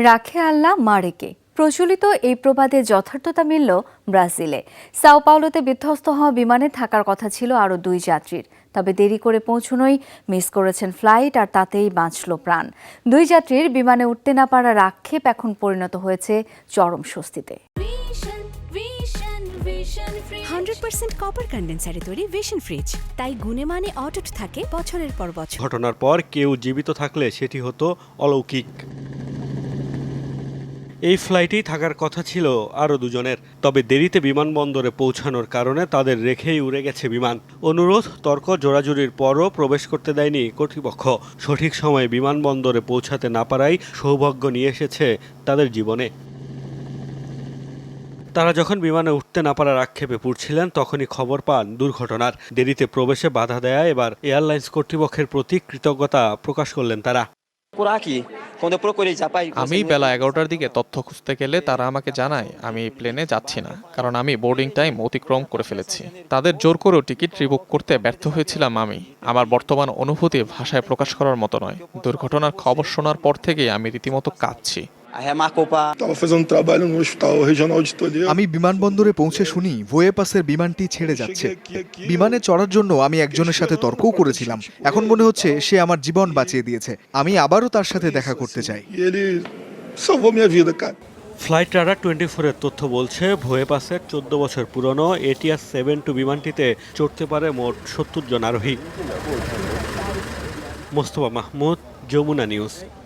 রাখে আল্লাহ মারেকে প্রচলিত এই প্রবাদে যথার্থতা মিলল ব্রাজিলে। সাও পাওলোতে বিধ্বস্ত হওয়া বিমানে থাকার কথা ছিল আরও 2 যাত্রীর, তবে দেরি করে পৌঁছনোই মিস করেছেন ফ্লাইট, আর তাতেই বাঁচল প্রাণ। 2 যাত্রীর বিমানে উঠতে না পারার আক্ষেপ এখন পরিণত হয়েছে চরম স্বস্তিতে। 100% কপার কন্ডেন্সারে তৈরি ভিশন ফ্রিজ, তাই গুণে মানে অটুট থাকে বছরের পর বছর। ঘটনার পর কেউ জীবিত থাকলে সেটি হতো অলৌকিক। এই ফ্লাইটেই থাকার কথা ছিল আরও 2 জনের, তবে দেরিতে বিমানবন্দরে পৌঁছানোর কারণে তাদের রেখেই উড়ে গেছে বিমান। অনুরোধ তর্ক জোরাজুরির পরও প্রবেশ করতে দেয়নি কর্তৃপক্ষ। সঠিক সময়ে বিমানবন্দরে পৌঁছাতে না পারাই সৌভাগ্য নিয়ে এসেছে তাদের জীবনে। তারা যখন বিমানে উঠতে না পারার আক্ষেপে পড়ছিলেন, তখনই খবর পান দুর্ঘটনার। দেরিতে প্রবেশে বাধা দেয়া এবার এয়ারলাইন্স কর্তৃপক্ষের প্রতি কৃতজ্ঞতা প্রকাশ করলেন তারা। আমি বেলা 11টার দিকে তথ্য খুঁজতে গেলে তারা আমাকে জানায় আমি এই প্লেনে যাচ্ছি না, কারণ আমি বোর্ডিং টাইম অতিক্রম করে ফেলেছি। তাদের জোর করেও টিকিট রিবুক করতে ব্যর্থ হয়েছিলাম আমি। আমার বর্তমান অনুভূতি ভাষায় প্রকাশ করার মতো নয়। দুর্ঘটনার খবর শোনার পর থেকেই আমি রীতিমতো কাঁদছি। আমি বিমানবন্দরে পৌঁছে শুনি ভোয়েপাসের বিমানটি ছেড়ে যাচ্ছে। বিমানে চড়ার জন্য আমি একজনের সাথে তর্কও করেছিলাম। এখন মনে হচ্ছে সে আমার জীবন বাঁচিয়ে দিয়েছে। আমি আবারও তার সাথে দেখা করতে চাই। ফ্লাইট রাডার 24-এর তথ্য বলছে, ভোয়েপাসের 14 বছর পুরনো এটিআর 72 বিমানটিতে চড়তে পারে মোট 70 জন আরোহী। মোস্তফা মাহমুদ, যমুনা নিউজ।